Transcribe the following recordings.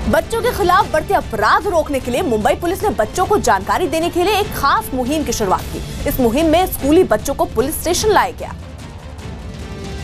बच्चों के खिलाफ बढ़ते अपराध रोकने के लिए मुंबई पुलिस ने बच्चों को जानकारी देने के लिए एक खास मुहिम की शुरुआत की। इस मुहिम में स्कूली बच्चों को पुलिस स्टेशन लाया गया,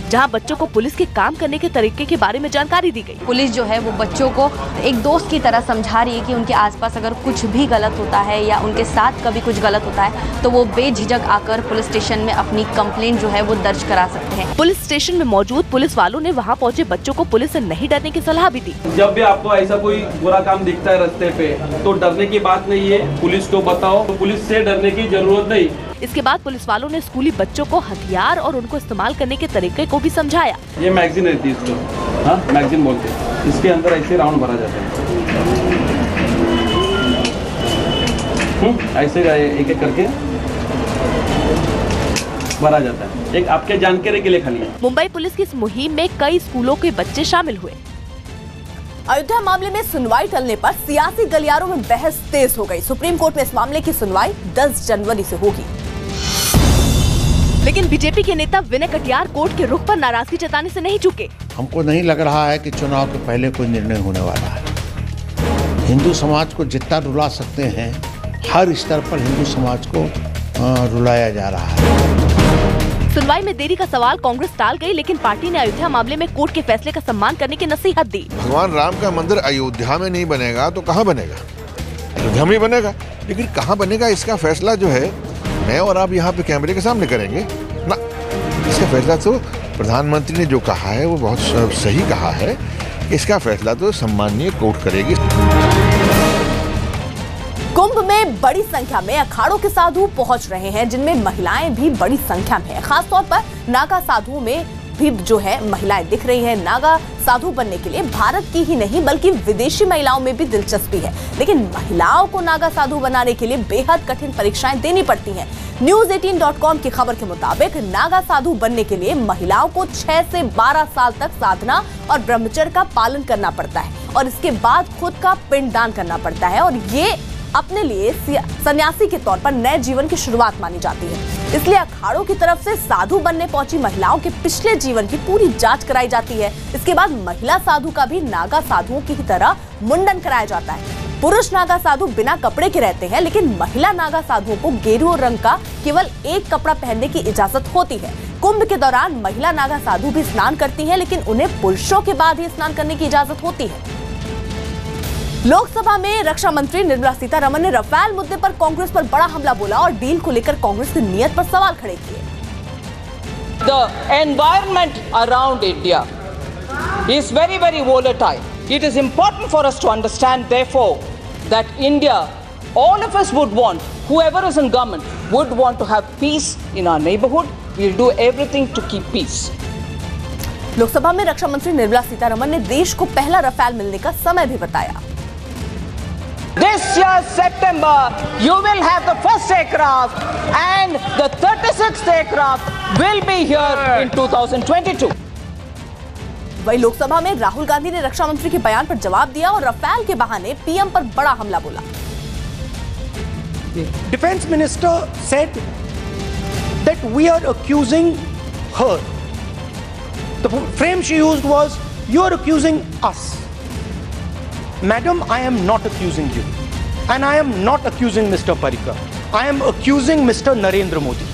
जहां बच्चों को पुलिस के काम करने के तरीके के बारे में जानकारी दी गई। पुलिस जो है वो बच्चों को एक दोस्त की तरह समझा रही है कि उनके आसपास अगर कुछ भी गलत होता है या उनके साथ कभी कुछ गलत होता है तो वो बेझिझक आकर पुलिस स्टेशन में अपनी कंप्लेंट जो है वो दर्ज करा सकते हैं। पुलिस स्टेशन में मौजूद पुलिस वालों ने वहां पहुंचे बच्चों को पुलिस से नहीं डरने की सलाह भी दी। जब भी आपको ऐसा कोई बुरा काम दिखता है रास्ते पे तो डरने की बात नहीं है, पुलिस को बताओ, तो पुलिस से डरने की जरूरत नहीं। इसके बाद पुलिस वालों ने स्कूली बच्चों को हथियार और उनको इस्तेमाल करने के तरीके को भी समझाया। ये मैगजीन रहती है इसको, हाँ मैगजीन बोलते हैं। इसके अंदर ऐसे राउंड भरा जाता है, ऐसे एक एक करके भरा जाता है। एक आपके जानकारी के लिए खाली है। मुंबई पुलिस की इस मुहिम में कई स्कूलों के बच्चे शामिल हुए। अयोध्या मामले में सुनवाई टलने पर सियासी गलियारों में बहस तेज हो गई। सुप्रीम कोर्ट में इस मामले की सुनवाई 10 जनवरी से होगी, लेकिन बीजेपी के नेता विनय कटियार कोर्ट के रुख पर नाराजगी जताने से नहीं चूके। हमको नहीं लग रहा है कि चुनाव के पहले कोई निर्णय होने वाला है। हिंदू समाज को जितना रुला सकते हैं, हर स्तर पर हिंदू समाज को रुलाया जा रहा है। सुनवाई में देरी का सवाल कांग्रेस टाल गई, लेकिन पार्टी ने अयोध्या मामले में कोर्ट के फैसले का सम्मान करने की नसीहत दी। भगवान राम का मंदिर अयोध्या में नहीं बनेगा तो कहाँ बनेगा? अयोध्या में ही बनेगा, लेकिन कहाँ बनेगा इसका फैसला जो है मैं और आप यहाँ पे कैमरे के सामने करेंगे ना। इसका फैसला तो प्रधानमंत्री ने जो कहा है वो बहुत सही कहा है। इसका फैसला तो सम्माननीय कोर्ट करेगी। कुंभ में बड़ी संख्या में अखाड़ों के साधु पहुंच रहे हैं, जिनमें महिलाएं भी बड़ी संख्या में हैं। खासतौर पर नागा साधुओं में भी जो है महिलाएं दिख रही हैं। नागा साधु बनने के लिए भारत की ही नहीं बल्कि विदेशी महिलाओं में भी दिलचस्पी है, लेकिन महिलाओं को नागा साधु बनाने के लिए बेहद कठिन परीक्षाएं देनी पड़ती हैं। News18.com की खबर के मुताबिक नागा साधु बनने के लिए महिलाओं को 6 से 12 साल तक साधना और ब्रह्मचर्य का पालन करना पड़ता है और इसके बाद खुद का पिंडदान करना पड़ता है, और ये अपने लिए सन्यासी के तौर पर नए जीवन की शुरुआत मानी जाती है। इसलिए अखाड़ों की तरफ से साधु बनने पहुंची महिलाओं के पिछले जीवन की पूरी जांच कराई जाती है। इसके बाद महिला साधु का भी नागा साधुओं की तरह मुंडन कराया जाता है। पुरुष नागा साधु बिना कपड़े के रहते हैं, लेकिन महिला नागा साधुओं को गेरुआ रंग का केवल एक कपड़ा पहनने की इजाजत होती है। कुंभ के दौरान महिला नागा साधु भी स्नान करती हैं, लेकिन उन्हें पुरुषों के बाद ही स्नान करने की इजाजत होती है। लोकसभा में रक्षा मंत्री निर्मला सीतारमण ने राफेल मुद्दे पर कांग्रेस पर बड़ा हमला बोला और डील को लेकर कांग्रेस की नीयत पर सवाल खड़े किए। The environment around India is very, very volatile. It is important for us to understand, therefore, that India, all of us would want, whoever is in government, would want to have peace in our neighborhood. We'll do everything to keep peace. Lok Sabha में रक्षा मंत्री निर्मला सीतारमण ने देश को पहला Rafale मिलने का समय भी बताया। This year, September, you will have the first aircraft and the 36th aircraft will be here in 2022. वही लोकसभा में राहुल गांधी ने रक्षा मंत्री के बयान पर जवाब दिया और राफेल के बहाने पीएम पर बड़ा हमला बोला। Defense Minister said that we are accusing her. The frame she used was, you are accusing us. Madam, I am not accusing you. And I am not accusing Mr. Parrikar. I am accusing Mr. Narendra Modi.